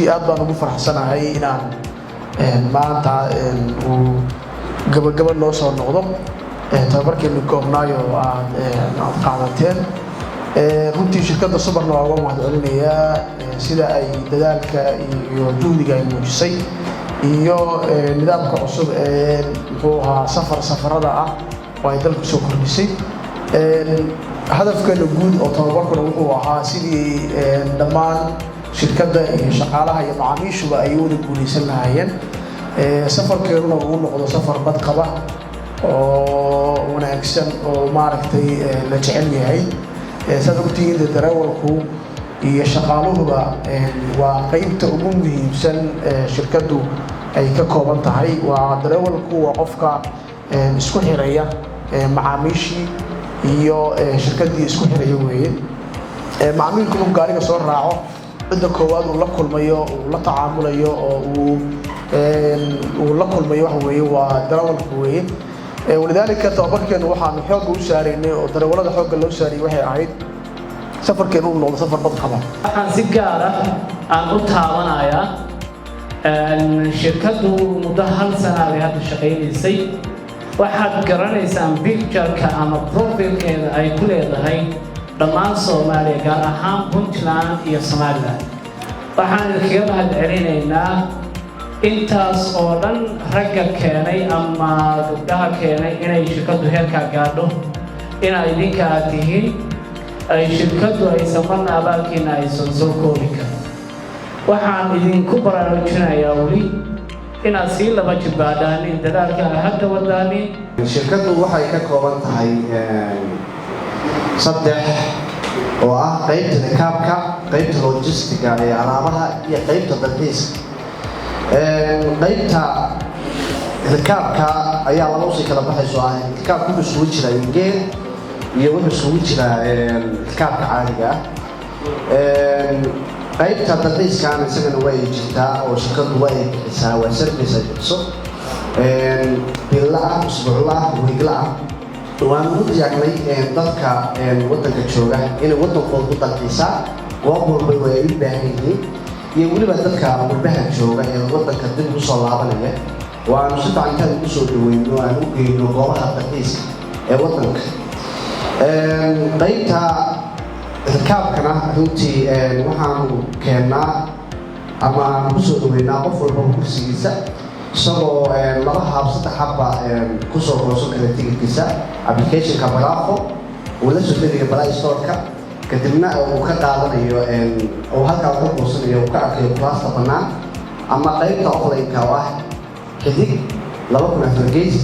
runtii aad baan ugu faraxsanahay inaan maanta uu gabagaba noo soo noqdo tababarkeenu koobnaayo aad qaadateen runtii shirkadda Subarna waa uga mahadcelinayaa sida ay dadaalka iyo juhdiga ay muujisay iyo nidaamka cusub muxuu ahaa safarada ah oo ay dalku soo kordhisay hadafkeena guud oo tababarkuna wuxuu ahaa sidii dhammaan shirkadda iyo shaqaalaha iyo macaamiishuba ay wada guulaysan lahaayeen safarkeeduna uu noqdo safar badqaba oo wanaagsan oo maaragtay la jecel yahay saad ogtihiin darawalku iyo shaqaaluhuba waa qaybta ugu muhiimsan shirkaddu ay ka kooban tahay waa darawalku waa qofka isku xiraya macaamiishii iyo shirkaddii isku xiraya weeye macaamiilku markuu gaariga soo raaco cidda koowaad uu la kulmayo uu la tacaamulayo oo uu la kulmayo waxa weeye waa darawalku weeye ولذلك تباركنا وحنا حاجة وسارين وترولا حاجة لو ساري وهي عيد سفر كانوا ولا سفر بضخمة. عن سجارة عن قطعة ونايا الشركة مدهل سنة بهذا الشقين السي واحد قرن إنسان بيكتشر كأما بروفيل كذا أي كل هاي لما صومالي قال أهم بنتلان يا صومالي وحنا الخيار هاد علينا intaas oo dhan ragga keenay ama gabdhaha keenay inay shirkadu heerka gaadho inay idinka tihiin ay shirkadu ay safarna abaalkiina ay soo koobi karto waxaan idinku baraarujinayaa wali inaad sii laba jibaadaan dadaalka hadda wadaani shirkadu waxay ka kooban tahay saddex oo ah qaybta rakaabka qaybta logistiga ee alaabaha iyo qaybta dalxiiska qaybta rakaabka ayaa laba usii kala baxayso ah rakaabku wuxuu isugu jiraa ingeel iyo wuxuu isugu jiraa rakaabka caadiga qaybta dalxiiskana isagana way jirtaa oo shirkadu way bixisaa waa service ay bixiso billaah usbuuclaah wiiglaah waan u diyaarnay dadka waddanka jooga inay waddankooda ku dalxiisaa goob walba way u baahan yihiin iyo waliba dadka qurbaha jooga ee waddanka dib u soo laabanaya waanu si fiican u soo dhaweyno aan u geeyno goobaha dalxiiska ee waddanka qaybta rakaabkana runtii waxaanu keennaa ama ku soo dhaweynaa qof walba kursigiisa isagoo laba hab saddex habba ku soo goosan kara tigidhkiisa applicationka balaafo uu la soo degaya balaa storeka kadibna uu ka qaadanayo oo halkaa ku qoosanayo uu ka arkayo kuraasta bannaan ama qaybta offline-ka oo ah xidig 2 gees